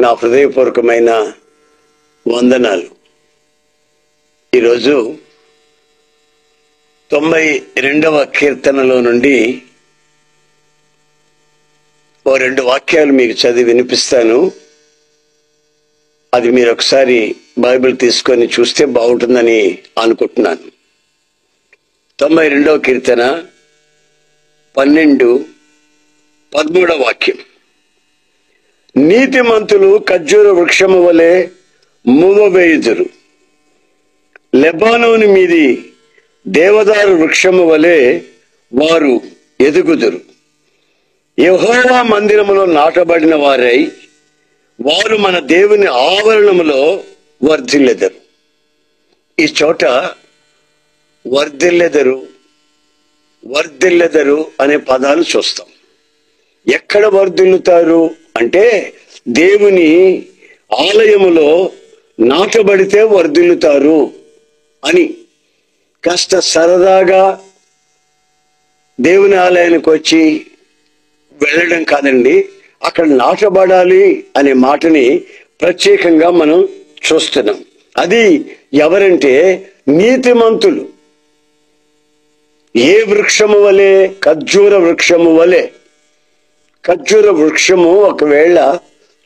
నా హృదయపూర్వకమైన వందనాలు. ఈరోజు 92వ కీర్తనలో నుండి ఓ 2 వాక్యాలు మీకు చదివి వినిపిస్తాను. అది మీరు ఒకసారి బైబిల్ తీసుకొని చూస్తే బాగుంటుందని అనుకుంటున్నాను. 92వ కీర్తన 12-13వ వాక్యం. నీతిమంతులు ఖర్జూర వృక్షము వలె మూవవేయుదురు, లెబానోను మీది దేవదారు వృక్షము వలె వారు ఎదుగుదురు. యెహోవా మందిరములో నాటబడిన వారై వారు మన దేవుని ఆవరణములో వర్ధిల్లెదరు. ఈ చోట వర్ధిల్లెదరు అనే పదాలు చూస్తాం. ఎక్కడ వర్ధిల్లుతారు అంటే దేవుని ఆలయములో నాటబడితే వర్ధిల్లుతారు అని. కాస్త సరదాగా దేవుని ఆలయానికి వచ్చి వెళ్ళడం కాదండి, అక్కడ నాటబడాలి అనే మాటని ప్రత్యేకంగా మనం చూస్తున్నాం. అది ఎవరంటే నీతిమంతులు. ఏ వృక్షము వలె? ఖర్జూర వృక్షము వలె. ఖర్జూర వృక్షము ఒకవేళ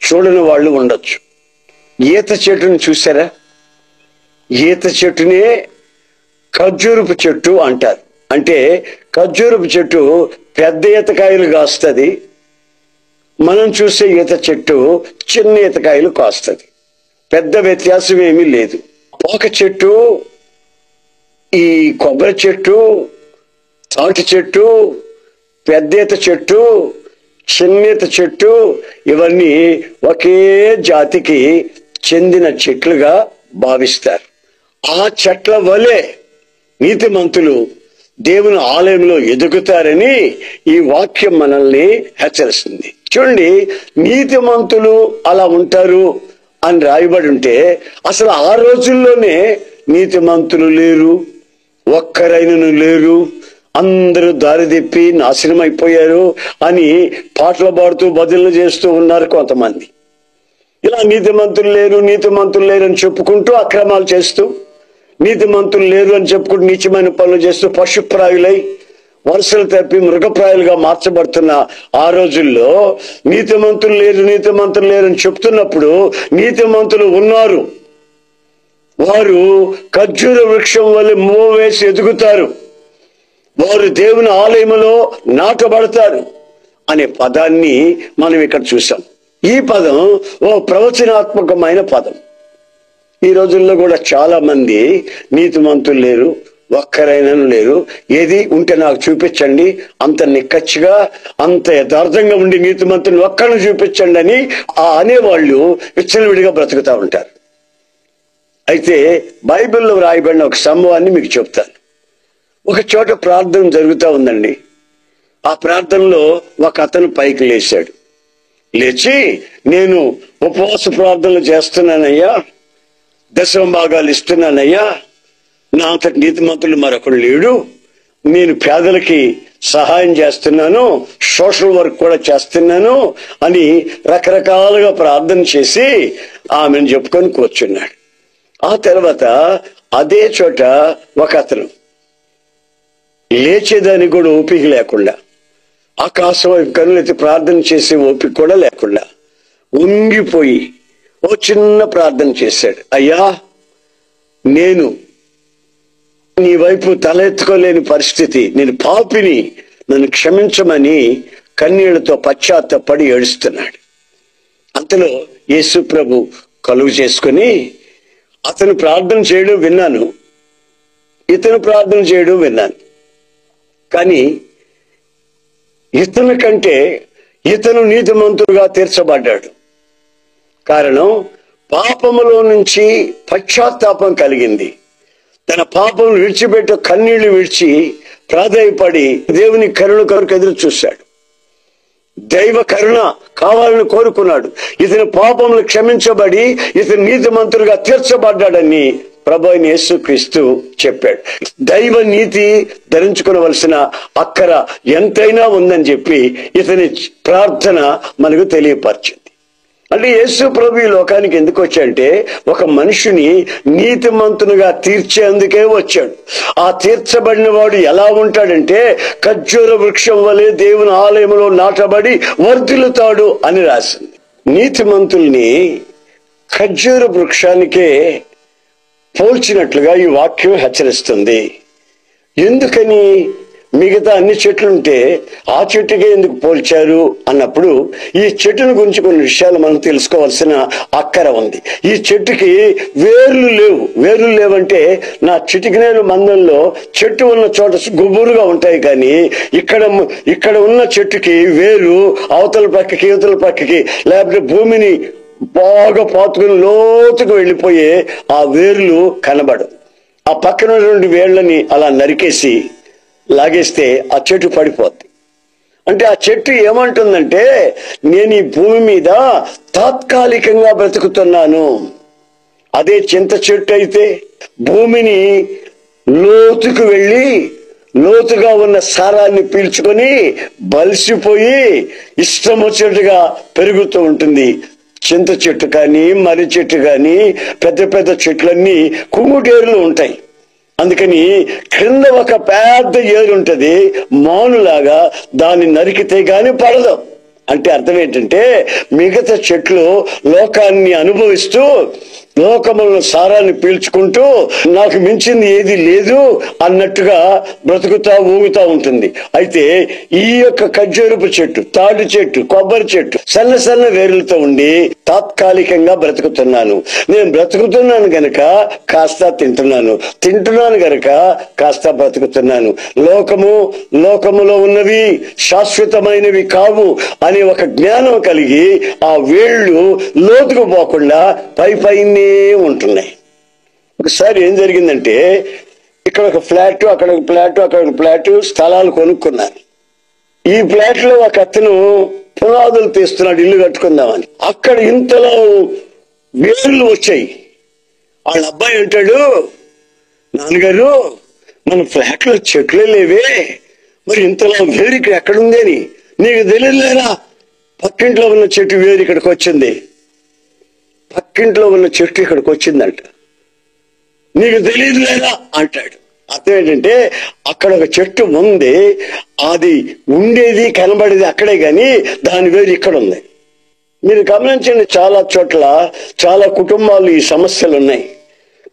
చూడని వాళ్ళు ఉండొచ్చు. ఈత చెట్టును చూసారా? ఈత చెట్టునే ఖర్జూరపు చెట్టు అంటారు. అంటే ఖర్జూరపు చెట్టు పెద్ద ఈతకాయలు కాస్తుంది, మనం చూసే ఈత చెట్టు చిన్న ఈతకాయలు కాస్తుంది. పెద్ద వ్యత్యాసం ఏమీ లేదు. పోక చెట్టు, ఈ కొబ్బరి చెట్టు, తాటి చెట్టు, పెద్ద ఈత చెట్టు, చిన్నేత చెట్టు, ఇవన్నీ ఒకే జాతికి చెందిన చెట్లుగా భావిస్తారు. ఆ చెట్ల వలె నీతిమంతులు దేవుని ఆలయంలో ఎదుగుతారని ఈ వాక్యం మనల్ని హెచ్చరిస్తుంది. చూడండి, నీతిమంతులు అలా ఉంటారు అని రాయబడి ఉంటే అసలు ఆ రోజుల్లోనే నీతిమంతులు లేరు, ఒక్కరైనను లేరు, అందరూ దారి తిప్పి నాశనం అయిపోయారు అని పాటలు పాడుతూ భజనలు చేస్తూ ఉన్నారు కొంతమంది. ఇలా నీతిమంతులు లేరు అని చెప్పుకుంటూ అక్రమాలు చేస్తూ, నీతిమంతులు లేరు అని చెప్పుకుంటూ నీచమైన పనులు చేస్తూ పశుప్రాయులై వరుసలు తప్పి మృగప్రాయులుగా మార్చబడుతున్న ఆ రోజుల్లో నీతిమంతులు లేరు అని చెప్తున్నప్పుడు నీతిమంతులు ఉన్నారు. వారు ఖర్జూర వృక్షం వల్ల మూవేసి ఎదుగుతారు, వారు దేవుని ఆలయములో నాటబడతారు అనే పదాన్ని మనం ఇక్కడ చూసాం. ఈ పదం ఓ ప్రవచనాత్మకమైన పదం. ఈ రోజుల్లో కూడా చాలా మంది నీతిమంతులు లేరు, ఒక్కరైనను లేరు, ఏది ఉంటే నాకు చూపించండి, అంత నిక్కచ్చిగా అంత యథార్థంగా ఉండి నీతిమంతుని ఒక్కరిని చూపించండి అని అనేవాళ్ళు విచ్చలవిడిగా బ్రతుకుతూ ఉంటారు. అయితే బైబిల్లో రాయబడిన ఒక సంభవాన్ని మీకు చెప్తాను. ఒక చోట ప్రార్థన జరుగుతూ ఉందండి. ఆ ప్రార్థనలో ఒక అతను పైకి లేచాడు. లేచి, నేను ఉపవాస ప్రార్థనలు చేస్తున్నానయ్యా, దశమ భాగాలు ఇస్తున్నానయ్యా, నా అంతటి నీతిమంతులు మరొకడు లేడు, నేను పేదలకి సహాయం చేస్తున్నాను, సోషల్ వర్క్ కూడా చేస్తున్నాను అని రకరకాలుగా ప్రార్థన చేసి ఆమెను చెప్పుకొని కూర్చున్నాడు. ఆ తర్వాత అదే చోట ఒక అతను లేచేదానికి కూడా ఓపిక లేకుండా, ఆకాశం వైపు కనులెత్తి ప్రార్థన చేసే ఓపిక కూడా లేకుండా ఉంగిపోయి ఓ చిన్న ప్రార్థన చేశాడు. అయ్యా, నేను నీ వైపు తల ఎత్తుకోలేని పరిస్థితి, నేను పాపిని, నన్ను క్షమించమని కన్నీళ్లతో పశ్చాత్తపడి ఏడుస్తున్నాడు. అంతలో యేసు ప్రభు కలుగు చేసుకుని అతను ప్రార్థన చేయడం విన్నాను, ఇతను ప్రార్థన చేయడం విన్నాను. కానీ ఇతని కంటే ఇతను నీతిమంతుడుగా తీర్చబడ్డాడు. కారణం, పాపములో నుంచి పశ్చాత్తాపం కలిగింది. తన పాపం విడిచిపెట్టి కన్నీళ్లు విడిచి ప్రాధేయపడి దేవుని కరుణ కొరకు ఎదురు చూశాడు. దైవ కరుణ కావాలని కోరుకున్నాడు. ఇతని పాపములు క్షమించబడి ఇతను నీతిమంతుడుగా తీర్చబడ్డాడని ప్రభు అయిన యేసుక్రీస్తు చెప్పాడు. దైవ నీతి ధరించుకోవలసిన అక్కర ఎంతైనా ఉందని చెప్పి ఇతని ప్రార్థన మనకు తెలియపరిచింది. అంటే యేసు ప్రభు ఈ లోకానికి ఎందుకు వచ్చాడంటే ఒక మనిషిని నీతిమంతునిగా తీర్చేందుకే వచ్చాడు. ఆ తీర్చబడిన వాడు ఎలా ఉంటాడంటే ఖర్జూర వృక్షం వలె దేవుని ఆలయంలో నాటబడి వర్ధిల్లుతాడు అని రాసింది. నీతిమంతుల్ని ఖర్జూర వృక్షానికే పోల్చినట్లుగా ఈ వాక్యం హెచ్చరిస్తుంది. ఎందుకని మిగతా అన్ని చెట్లుంటే ఆ చెట్టుకే ఎందుకు పోల్చారు అన్నప్పుడు ఈ చెట్టుని గురించి కొన్ని విషయాలు మనం తెలుసుకోవాల్సిన అక్కర ఉంది. ఈ చెట్టుకి వేర్లు లేవంటే నా చిటికినేలు మందంలో చెట్టు ఉన్న చోట గుబురుగా ఉంటాయి, కానీ ఇక్కడ ఉన్న చెట్టుకి వేరు అవతల పక్కకి ఇవతల పక్కకి లేకపోతే భూమిని బాగా పాతుకుని లోతుకు వెళ్ళిపోయే ఆ వేర్లు కనబడవు. ఆ పక్కన రెండు వేళ్లని అలా నరికేసి లాగేస్తే ఆ చెట్టు పడిపోద్ది. అంటే ఆ చెట్టు ఏమంటుందంటే నేను ఈ భూమి మీద తాత్కాలికంగా బ్రతుకుతున్నాను. అదే చింత చెట్టు అయితే భూమిని లోతుకు వెళ్ళి లోతుగా ఉన్న సారాన్ని పీల్చుకొని బలిసిపోయి ఇష్టం వచ్చినట్టుగా పెరుగుతూ ఉంటుంది. చింత చెట్టు కానీ మర్రి చెట్టు కానీ పెద్ద పెద్ద చెట్లన్నీ కుంగుటేరులు ఉంటాయి. అందుకని క్రింద ఒక పెద్ద ఏరు ఉంటది, మానులాగా దాన్ని నరికితే గాని పడదు. అంటే అర్థం ఏంటంటే మిగతా చెట్లు లోకాన్ని అనుభవిస్తూ లోకములను సారాన్ని పీల్చుకుంటూ నాకు మించింది ఏది లేదు అన్నట్టుగా బ్రతుకుతా ఊగుతా ఉంటుంది. అయితే ఈ యొక్క ఖర్జూరపు చెట్టు, తాటి చెట్టు, కొబ్బరి చెట్టు సన్న సన్న వేరులతో ఉండి తాత్కాలికంగా బ్రతుకుతున్నాను. నేను బ్రతుకుతున్నాను గనక కాస్త తింటున్నాను గనక కాస్త బ్రతుకుతున్నాను. లోకములో ఉన్నవి శాశ్వతమైనవి కావు అనే ఒక జ్ఞానం కలిగి ఆ వేళ్ళు లోతుకు పోకుండా పైనే ఉంటున్నాయి. ఒకసారి ఏం జరిగిందంటే ఇక్కడ ఒక ఫ్లాట్, అక్కడ ఒక ఫ్లాట్, అక్కడ ఒక ఫ్లాట్ స్థలాలు కొనుక్కున్నారు. ఈ ఫ్లాట్ లో ఒక అతను పునాదులు తీస్తున్నాడు ఇల్లు కట్టుకుందామని. అక్కడ ఇంతలో వేర్లు వచ్చాయి. వాళ్ళ అబ్బాయి అంటాడు, నాన్నగారు మన ఫ్లాట్ లో చెట్లే లేవే, మరి ఇంతలో వేరు ఇక్కడ ఎక్కడుంది అని నీకు తెలియలేదా? పక్కింట్లో ఉన్న చెట్టు వేరు ఇక్కడికి వచ్చింది, పక్కింట్లో ఉన్న చెట్టు ఇక్కడికి వచ్చిందంట, నీకు తెలియదు లేదా అంటాడు. అర్థం ఏంటంటే అక్కడ ఒక చెట్టు ఉంది, అది ఉండేది కనబడేది అక్కడే గాని దాని వేరు ఇక్కడ ఉంది. మీరు గమనించండి, చాలా చోట్ల చాలా కుటుంబాలు ఈ సమస్యలు ఉన్నాయి.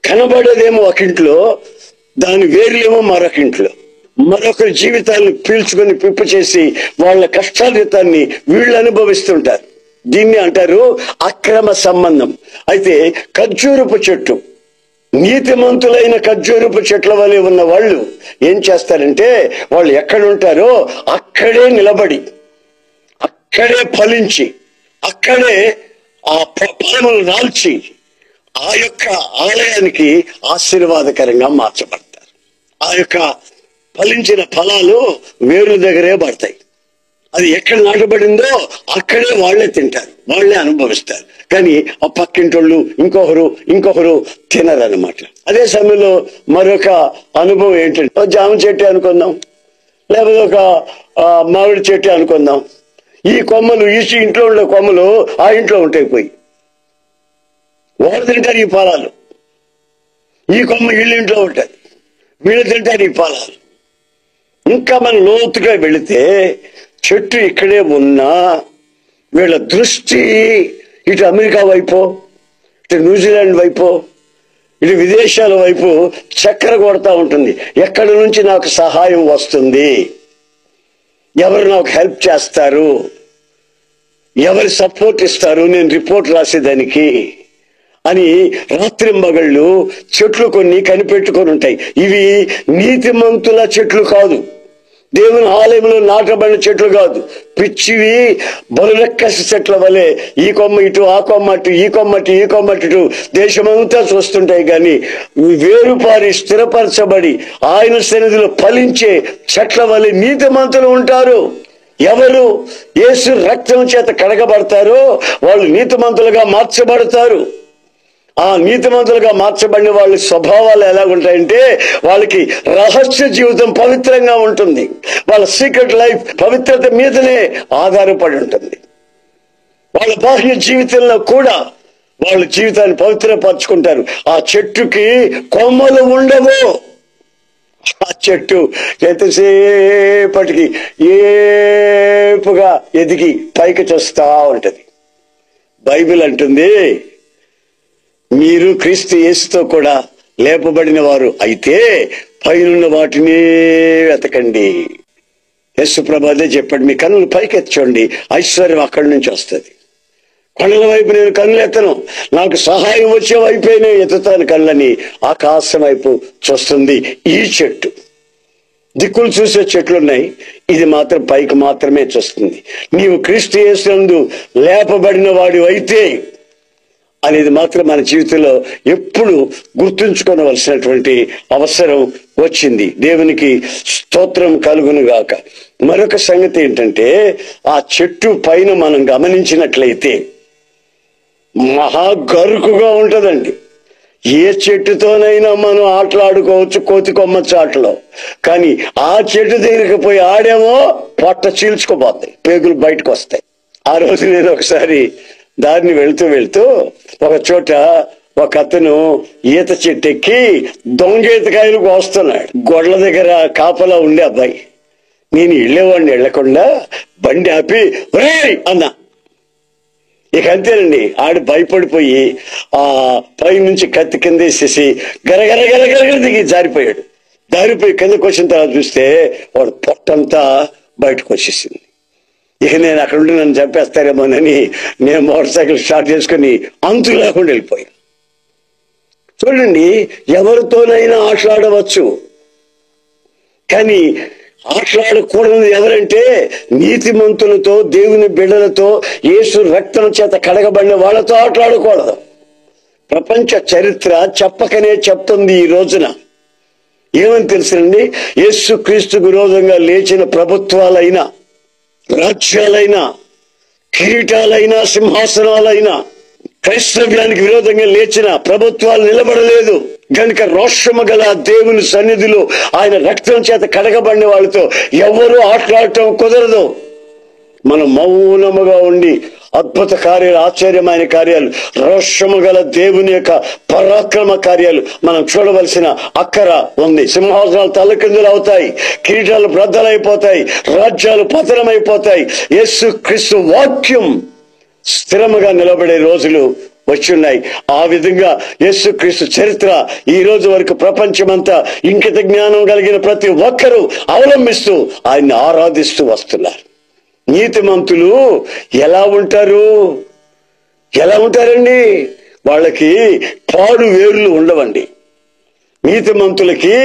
కనబడేదేమో ఒక ఇంట్లో, దాని వేర్లేమో మరొక మరొకరి జీవితాన్ని పీల్చుకొని పిప్పు చేసి వాళ్ళ కష్టార్జితాన్ని వీళ్ళు అనుభవిస్తుంటారు. దీన్ని అంటారు అక్రమ సంబంధం. అయితే ఖర్జూరపు చెట్టు, నీతిమంతులైన ఖర్జూరపు చెట్ల వలె ఉన్న వాళ్ళు ఏం చేస్తారంటే వాళ్ళు ఎక్కడ ఉంటారో అక్కడే నిలబడి, అక్కడే ఫలించి, అక్కడే ఆ ఫలములు రాల్చి ఆ యొక్క ఆలయానికి ఆశీర్వాదకరంగా మార్చబడతారు. ఆ యొక్క ఫలించిన ఫలాలు వేర్ల దగ్గరే పడతాయి. అది ఎక్కడ నాటబడిందో అక్కడే వాళ్లే తింటారు, వాళ్లే అనుభవిస్తారు. కానీ ఆ పక్కింటోళ్ళు ఇంకొకరు తినరన్నమాట. అదే సమయంలో మరొక అనుభవం ఏంటంటే జామ చెట్టు అనుకుందాం, లేకపోతే ఒక మామిడి చెట్టు అనుకుందాం. ఈ కొమ్మలు ఈ ఇంట్లో ఉండే కొమ్మలు ఆ ఇంట్లో ఉంటాయి, పోయి వాడు తింటారు ఈ ఫలాలు. ఈ కొమ్మ వీళ్ళ ఇంట్లో ఉంటుంది, వీళ్ళు తింటారు ఈ ఫలాలు. ఇంకా మనం లోతుగా వెళితే చెట్టు ఇక్కడే ఉన్నా వీళ్ళ దృష్టి ఇటు అమెరికా వైపు, ఇటు న్యూజిలాండ్ వైపు, ఇటు విదేశాల వైపు చక్కెర కొడతా ఉంటుంది. ఎక్కడి నుంచి నాకు సహాయం వస్తుంది, ఎవరు నాకు హెల్ప్ చేస్తారు, ఎవరు సపోర్ట్ ఇస్తారు నేను రిపోర్ట్ రాసేదానికి అని రాత్రింబగళ్ళు చెట్లు కొన్ని కనిపెట్టుకొని ఉంటాయి. ఇవి నీతిమంతుల చెట్లు కాదు, దేవుని ఆలయంలో నాటబడిన చెట్లు కాదు, పిచ్చివి బలురెక్కసి చెట్ల వలె ఈ కొమ్మ ఇటు, ఆ కొమ్మ అటు, ఈ కొమ్మటి ఈ కొమ్మటి దేశమంతా చూస్తుంటాయి. కానీ వేరుపారి స్థిరపరచబడి ఆయన సన్నిధిలో ఫలించే చెట్ల వలె నీతిమంతులు ఉంటారు. ఎవరు యేసు రక్తం చేత కడగబడతారో వాళ్ళు నీతిమంతులుగా మార్చబడతారు. ఆ నీతిమంతులుగా మార్చబడిన వాళ్ళ స్వభావాలు ఎలాగుంటాయంటే వాళ్ళకి రహస్య జీవితం పవిత్రంగా ఉంటుంది. వాళ్ళ సీక్రెట్ లైఫ్ పవిత్రత మీదనే ఆధారపడి ఉంటుంది. వాళ్ళ బాహ్య జీవితంలో కూడా వాళ్ళ జీవితాన్ని పవిత్రపరచుకుంటారు. ఆ చెట్టుకి కొమ్మలు ఉండవు. ఆ చెట్టు ఎంతసేపటికి ఏపుగా ఎదిగి పైకి చూస్తా ఉంటది. బైబిల్ అంటుంది, మీరు క్రీస్తు యేసుతో కూడా లేపబడిన వారు అయితే పైనున్న వాటిని వెతకండి. యేసు ప్రభు అదే చెప్పాడు, మీ కన్నులు పైకెత్తకండి, ఐశ్వర్యం అక్కడి నుంచి వస్తుంది. కళ్ళ వైపు నేను కన్నులు ఎత్తను, నాకు సహాయం వచ్చే వైపే నేను ఎత్తుతాను కళ్ళని. ఆకాశం వైపు చూస్తుంది ఈ చెట్టు. దిక్కులు చూసే చెట్లు ఉన్నాయి, ఇది మాత్రం పైకి మాత్రమే చూస్తుంది. నీవు క్రీస్తు యేసునందు లేపబడిన వాడి అయితే అనేది మాత్రం మన జీవితంలో ఎప్పుడు గుర్తుంచుకోవలసినటువంటి అవసరం వచ్చింది. దేవునికి స్తోత్రం కలుగును గాక. మరొక సంగతి ఏంటంటే, ఆ చెట్టు పైన మనం గమనించినట్లయితే మహా గరుకుగా ఉంటదండి. ఏ చెట్టుతోనైనా మనం ఆటలాడుకోవచ్చు, కోతి కొమ్మచ్చి ఆటలో. కానీ ఆ చెట్టు దగ్గరికి పోయి ఆడేమో పొట్ట చీల్చుకోపోతాయి, పేగులు బయటకు వస్తాయి. ఆ రోజు నేను ఒకసారి దారిని వెళ్తూ ఒక చోట ఒక అతను ఈత చెట్టు ఎక్కి దొంగీతకాయలు కోస్తున్నాడు. గొడ్ల దగ్గర కాపలా ఉండే అబ్బాయి. నేను వెళ్ళేవాడిని, వెళ్లకుండా బండి ఆపి ఒరేయ్ అన్నా. ఇక అంతేనండి, ఆడు భయపడిపోయి ఆ పై నుంచి కత్తి కింద వేసేసి గరగర దిగి జారిపోయాడు. జారిపోయి కిందకు వచ్చిన తర్వాత చూస్తే వాడు పొట్టంతా బయటకు వచ్చేసింది. ఇక నేను అక్కడ ఉండి నన్ను చంపేస్తారేమోనని నేను మోటార్ సైకిల్ స్టార్ట్ చేసుకుని అంతు లేకుండా వెళ్ళిపోయాను. చూడండి, ఎవరితోనైనా ఆటలాడవచ్చు, కానీ ఆటలాడకూడదు ఎవరంటే నీతిమంతులతో, దేవుని బిడ్డలతో, యేసు రక్తం చేత కడగబడిన వాళ్ళతో ఆటలాడకూడదు. ప్రపంచ చరిత్ర చెప్పకనే చెప్తుంది ఈ రోజున. ఏమని తెలుసునండి, యేసు క్రీస్తు విరోధంగా లేచిన ప్రభుత్వాలైనా, రాజ్యాలైనా, కిరీటాలైనా, సింహాసనాలైనా, క్రైస్తవ్యానికి విరోధంగా లేచిన ప్రభుత్వాలు నిలబడలేదు. కనుక రోషము గల దేవుని సన్నిధిలో ఆయన రక్తం చేత కడగబడిన వాళ్ళతో ఎవరు ఆటలాడటం కుదరదు. మనం మౌనముగా ఉండి అద్భుత కార్యాలు, ఆశ్చర్యమైన కార్యాలు, రోషము గల దేవుని యొక్క పరాక్రమ కార్యాలు మనం చూడవలసిన అక్కర ఉంది. సింహాసనాలు తలకిందులు అవుతాయి, కిరీటాలు బ్రద్దలైపోతాయి, రాజ్యాలు పతనమైపోతాయి. యేసు క్రీస్తు వాక్యం స్థిరముగా నిలబడే రోజులు వచ్చున్నాయి. ఆ విధంగా యేసుక్రీస్తు చరిత్ర ఈ రోజు వరకు ప్రపంచమంతా ఇంకిత జ్ఞానం కలిగిన ప్రతి ఒక్కరూ అవలంబిస్తూ ఆయన్ని ఆరాధిస్తూ వస్తున్నారు. నీతిమంతులు ఎలా ఉంటారండి? వాళ్ళకి పాడు వేర్లు ఉండవండి. నీతిమంతులకి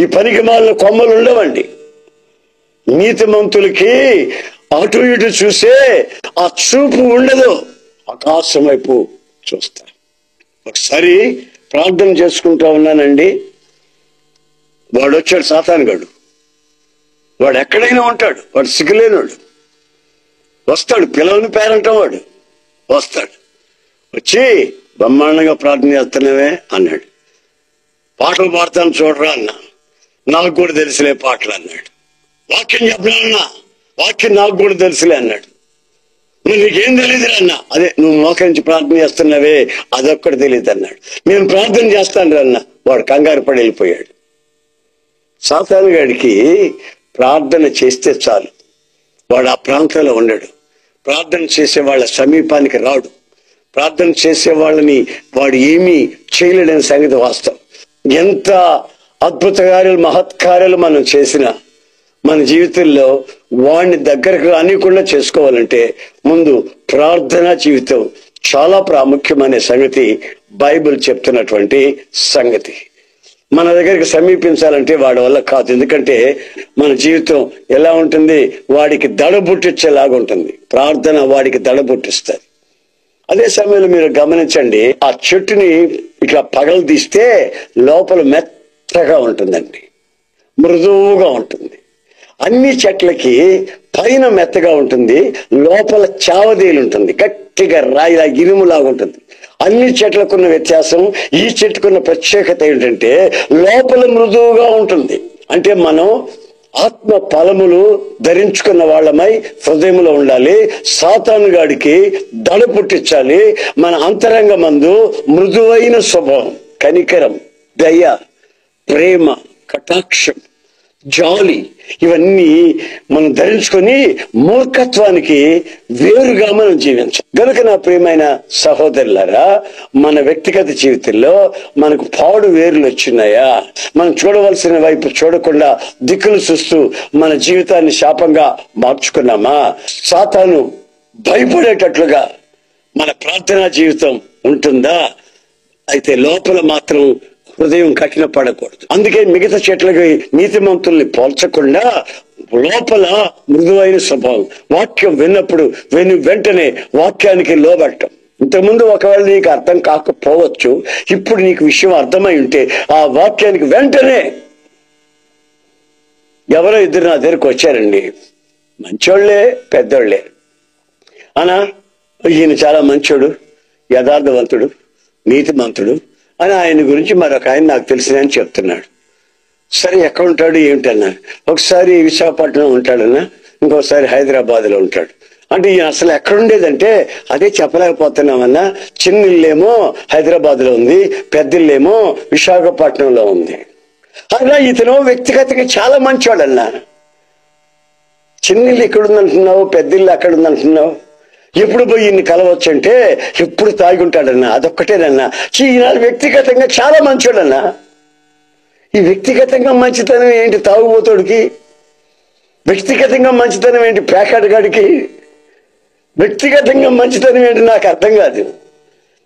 ఈ పనికిమాలిన కొమ్మలు ఉండవండి. నీతిమంతులకి అటు ఇటు చూసే ఆ చూపు ఉండదు, ఆకాశం వైపు చూస్తారు. ఒకసారి ప్రార్థన చేసుకుంటా ఉన్నానండి, వాడు వచ్చాడు, సాతానుగాడు. వాడు ఎక్కడైనా ఉంటాడు, వాడు సిగ్గులేనివాడు. వస్తాడు, పిల్లల్ని పేరంటాం, వాడు వస్తాడు. వచ్చి బ్రహ్మాండంగా ప్రార్థన చేస్తున్నావే అన్నాడు. పాటలు పాడతాను చూడరా అన్నా. నాకు కూడా తెలిసిలే పాటలు అన్నాడు. వాక్యం చెప్పనా అన్నా. వాక్యం నాకు కూడా తెలుసులే అన్నాడు. నీకేం తెలియదు అన్నా. అదే నువ్వు మోకరించి ప్రార్థన చేస్తున్నావే అదొక్కటి తెలియదు అన్నాడు. నేను ప్రార్థన చేస్తాను అన్నా. వాడు కంగారు పడి వెళ్ళిపోయాడు. సాతానుగాడికి ప్రార్థన చేస్తే చాలు, వాడు ఆ ప్రాంతంలో ఉండడు. ప్రార్థన చేసే వాళ్ళ సమీపానికి రాడు. ప్రార్థన చేసే వాళ్ళని వాడు ఏమీ చేయలేడని సంగతి వాస్తవం. ఎంత అద్భుత కార్యాలు, మహత్కార్యాలు మనం చేసినా మన జీవితంలో వాడిని దగ్గరకు రానికుండా చేసుకోవాలంటే ముందు ప్రార్థనా జీవితం చాలా ప్రాముఖ్యమనే సంగతి బైబిల్ చెప్తున్నటువంటి సంగతి. మన దగ్గరికి సమీపించాలంటే వాడి వల్ల కాదు. ఎందుకంటే మన జీవితం ఎలా ఉంటుంది, వాడికి దడబుట్టించేలాగా ఉంటుంది. ప్రార్థన వాడికి దడబుట్టిస్తుంది. అదే సమయంలో మీరు గమనించండి, ఆ చెట్టుని ఇట్లా పగలు తీస్తే లోపల మెత్తగా ఉంటుందండి, మృదువుగా ఉంటుంది. అన్ని చెట్లకి పైన మెత్తగా ఉంటుంది, లోపల చావదేలు ఉంటుంది, గట్టిగా రాయిలా ఇనుములాగా ఉంటుంది. అన్ని చెట్లకున్న వ్యత్యాసం, ఈ చెట్టుకున్న ప్రత్యేకత ఏంటంటే లోపల మృదువుగా ఉంటుంది. అంటే మనం ఆత్మ ఫలములు ధరించుకున్న వాళ్ళమై హృదయంలో ఉండాలి. సాతాను గాడికి దడ పుట్టించాలి. మన అంతరంగమందు మృదువైన స్వభావం, కనికరం, దయ, ప్రేమ, కటాక్షం, జాలి ఇవన్నీ మనం ధరించుకొని మూర్ఖత్వానికి వేరుగా మనం జీవించాం. గనుక నా ప్రియమైన సహోదరులారా, మన వ్యక్తిగత జీవితంలో మనకు పాడు వేరులు వచ్చినాయా? మనం చూడవలసిన వైపు చూడకుండా దిక్కులు చూస్తూ మన జీవితాన్ని శాపంగా మార్చుకున్నామా? సాతాను భయపడేటట్లుగా మన ప్రార్థనా జీవితం ఉంటుందా? అయితే లోపల మాత్రం హృదయం కఠిన పడకూడదు. అందుకే మిగతా చెట్లకి నీతిమంతుల్ని పోల్చకుండా లోపల మృదువైన స్వభావం. వాక్యం విన్నప్పుడు వెంటనే వాక్యానికి లోబట్టం. ఇంతకుముందు ఒకవేళ నీకు అర్థం కాకపోవచ్చు, ఇప్పుడు నీకు విషయం అర్థమై ఉంటే ఆ వాక్యానికి వెంటనే. ఎవరో ఇద్దరు నా దగ్గరకు వచ్చారండి, మంచోళ్లే, పెద్దోళ్లే. అనా ఈయన చాలా మంచోడు, యథార్థవంతుడు, నీతిమంతుడు అని ఆయన గురించి మరొక ఆయన నాకు తెలిసిందని చెప్తున్నాడు. సరే, ఎక్కడ ఉంటాడు ఏమిటన్నా? ఒకసారి విశాఖపట్నం ఉంటాడన్నా, ఇంకోసారి హైదరాబాద్ లో ఉంటాడు. అంటే ఈయన అసలు ఎక్కడుండేదంటే అదే చెప్పలేకపోతున్నామన్నా. చిన్న ఇల్లేమో హైదరాబాద్ లో ఉంది, పెద్ద ఇల్లేమో విశాఖపట్నంలో ఉంది. అలా ఇతను వ్యక్తిగతంగా చాలా మంచోడన్నా. చిన్న ఇల్లు ఇక్కడుందంటున్నావు, పెద్ద ఇల్లు అక్కడ ఉందంటున్నావు. ఎప్పుడు పోయి ఇన్ని కలవచ్చు అంటే ఎప్పుడు తాగి ఉంటాడన్నా. అదొక్కటేనన్నా. ఈనాడు వ్యక్తిగతంగా చాలా మంచోడన్నా. ఈ వ్యక్తిగతంగా మంచితనం ఏంటి తాగుబోతోడికి? వ్యక్తిగతంగా మంచితనం ఏంటి పేకాటగాడికి? వ్యక్తిగతంగా మంచితనం ఏంటి నాకు అర్థం కాదు.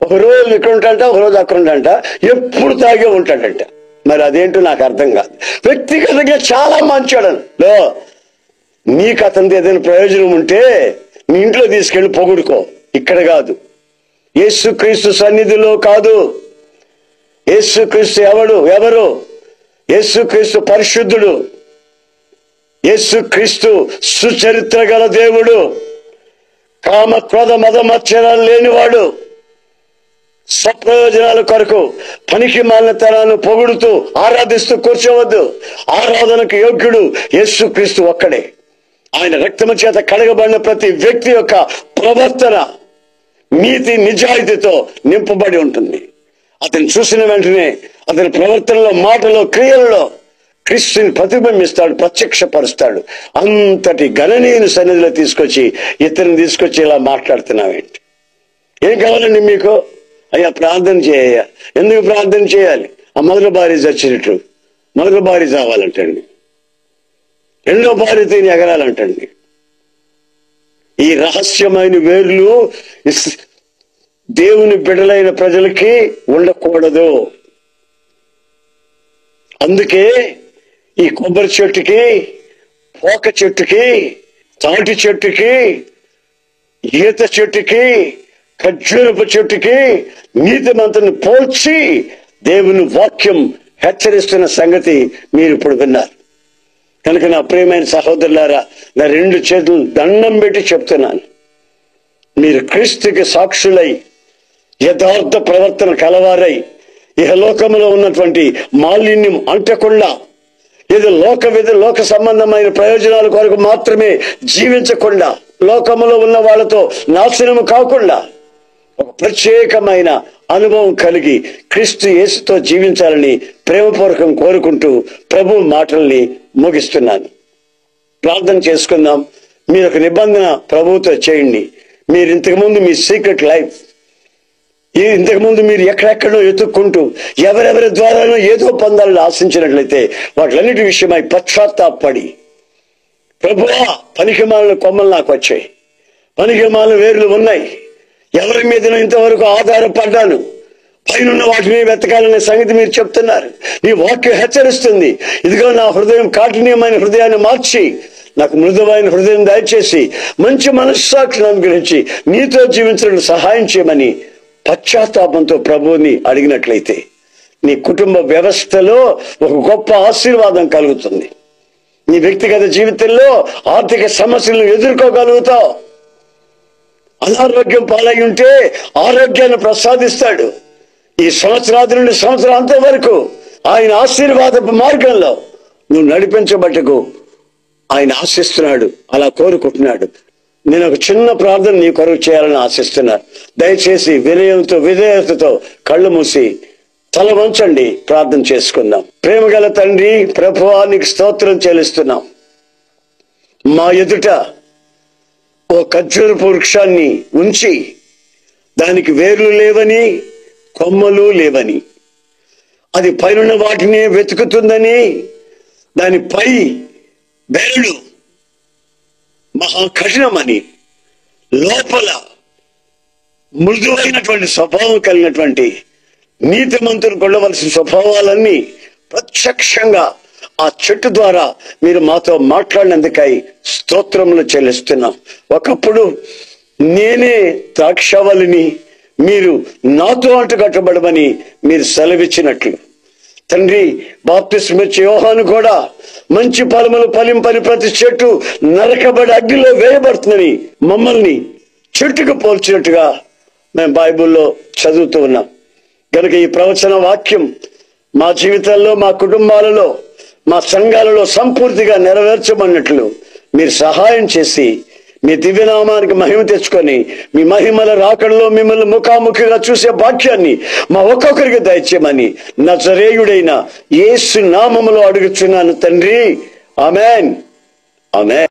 ఒక రోజు ఇక్కడ ఉంటాడంట, ఒక రోజు అక్కడ ఉంటాడంట, ఎప్పుడు తాగే ఉంటాడంట. మరి అదేంటో నాకు అర్థం కాదు. వ్యక్తిగతంగా చాలా మంచోడలో నీకు అతనిది ఏదైనా ప్రయోజనం ఉంటే మీ ఇంట్లో తీసుకెళ్లి పొగుడుకో, ఇక్కడ కాదు. యేసుక్రీస్తు సన్నిధిలో కాదు. యేసుక్రీస్తు ఎవరు? యేసుక్రీస్తు పరిశుద్ధుడు, యేసుక్రీస్తు సుచరిత్ర గల దేవుడు, కామ క్రోధ మద మత్సరాలు లేనివాడు. స్వప్రయోజనాల కొరకు పనికి మాలినతనాన్ని పొగుడుతూ ఆరాధిస్తూ కూర్చోవద్దు. ఆరాధనకు యోగ్యుడు యేసుక్రీస్తు ఒక్కడే. ఆయన రక్తము చేత కడగబడిన ప్రతి వ్యక్తి యొక్క ప్రవర్తన నీతి నిజాయితీతో నింపబడి ఉంటుంది. అతను చూసిన వెంటనే అతని ప్రవర్తనలో, మాటలో, క్రియలలో క్రీస్తుని ప్రతిబింబిస్తాడు, ప్రత్యక్షపరుస్తాడు. అంతటి గణనీయుని సన్నిధిలో తీసుకొచ్చి ఇతరుని తీసుకొచ్చి ఇలా మాట్లాడుతున్నావేంటి? ఏం కావాలండి మీకు? అయ్యా ప్రార్థన చేయ. ఎందుకు ప్రార్థన చేయాలి? ఆ మొదటి భార్య చచ్చినట్టు మొదటి భార్య చావాలంటండి, రెండో భార్యతో ఎగరాలంటండి. ఈ రహస్యమైన వేర్లు దేవుని బిడ్డలైన ప్రజలకి ఉండకూడదు. అందుకే ఈ కొబ్బరి చెట్టుకి, పోక చెట్టుకి, తాటి చెట్టుకి, ఈత చెట్టుకి, ఖర్జూరపు చెట్టుకి నీతిమంతుని పోల్చి దేవుని వాక్యం హెచ్చరిస్తున్న సంగతి మీరు ఇప్పుడు విన్నారు. కనుక నా ప్రియమైన సహోదరులారా, నా రెండు చేతులు దండం పెట్టి చెప్తున్నాను, మీరు క్రీస్తుకి సాక్షులై యథార్థ ప్రవర్తన కలవారై ఇహలోకములో ఉన్నటువంటి మాలిన్యం అంటకుండా, ఏదో లోక సంబంధమైన ప్రయోజనాల కొరకు మాత్రమే జీవించకుండా, లోకములో ఉన్న వాళ్ళతో నాశనము కాకుండా ఒక ప్రత్యేకమైన అనుభవం కలిగి క్రీస్తు యేసుతో జీవించాలని ప్రేమపూర్వకం కోరుకుంటూ ప్రభు మాటల్ని ముగిస్తున్నాను. ప్రార్థన చేసుకుందాం. మీరు ఒక నిబంధన ప్రభువుతో చేయండి. మీరు ఇంతకుముందు మీ సీక్రెట్ లైఫ్, ఇంతకుముందు మీరు ఎక్కడెక్కడో ఎత్తుక్కుంటూ ఎవరెవరి ద్వారానో ఏదో పొందాలని ఆశించినట్లయితే వాటిలన్నిటి విషయమై పశ్చాత్తాపడి, ప్రభువా పనికిమాలిన కొమ్మలు నాకు వచ్చాయి, పనికిమాలిన వేర్లు ఉన్నాయి, ఎవరి మీదనో ఇంతవరకు ఆధారపడ్డాను, పైన వాటిని వెతకాలనే సంగతి మీరు చెప్తున్నారు. నీ వాక్యం హెచ్చరిస్తుంది. ఇదిగో నా హృదయం కాఠిన్యమైన హృదయాన్ని మార్చి నాకు మృదువైన హృదయం దయచేసి మంచి మనస్సాక్షిని అనుగ్రహించి నీతో జీవించడానికి సహాయం చేయమని పశ్చాత్తాపంతో ప్రభువుని అడిగినట్లయితే నీ కుటుంబ వ్యవస్థలో ఒక గొప్ప ఆశీర్వాదం కలుగుతుంది. నీ వ్యక్తిగత జీవితంలో ఆర్థిక సమస్యలను ఎదుర్కోగలుగుతావు. అనారోగ్యం పాలై ఉంటే ఆరోగ్యాన్ని ప్రసాదిస్తాడు. ఈ సంవత్సరాది నుండి సంవత్సరాంతం వరకు ఆయన ఆశీర్వాదపు మార్గంలో నువ్వు నడిపించబట్టకు ఆయన ఆశిస్తున్నాడు, అలా కోరుకుంటున్నాడు. నేను ఒక చిన్న ప్రార్థన నీ కొరకు చేయాలని ఆశిస్తున్నాను. దయచేసి వినయంతో విధేయతతో కళ్ళు మూసి తల వంచండి, ప్రార్థన చేసుకుందాం. ప్రేమగల తండ్రి, ప్రభువా నీకు స్తోత్రం చెల్లిస్తున్నాం. మా ఎదుట ఓ ఖర్జూరపు వృక్షాన్ని ఉంచి దానికి వేర్లు లేవని, కొమ్మలు లేవని, అది పైనున్న వాటిని వెతుకుతుందని, దాని పై బెరడు మహా కఠినమని, లోపల మృదువైనటువంటి స్వభావం కలిగినటువంటి నీతిమంతులు కొనవలసిన స్వభావాలన్నీ ప్రత్యక్షంగా ఆ చెట్టు ద్వారా మీరు మాతో మాట్లాడినందుకై స్తోత్రములు చెల్లిస్తున్నాం. ఒకప్పుడు నేనే ద్రాక్షావళిని, మీరు నాతో అంటుకట్టబడమని మీరు సెలవిచ్చినట్లు తండ్రి, బాప్తిస్మిచ్చే యోహాను కూడా మంచి ఫలములు ఫలింపని ప్రతి చెట్టు నరకబడి అగ్నిలో వేయబడుతుందని మమ్మల్ని చెట్టుకు పోల్చినట్టుగా మేము బైబిల్లో చదువుతూ ఉన్నాం. కనుక ఈ ప్రవచన వాక్యం మా జీవితాల్లో, మా కుటుంబాలలో, మా సంఘాలలో సంపూర్తిగా నెరవేర్చమన్నట్లు మీరు సహాయం చేసి మీ దివ్యనామానికి మహిమ తెచ్చుకొని మీ మహిమల రాకడలో మిమ్మల్ని ముఖాముఖిగా చూసే భాగ్యాన్ని మా ఒక్కొక్కరికి దయచేయమని నజరేయుడైన యేసు నామములో అడుగుచున్నాను తండ్రి. ఆమేన్, ఆమేన్.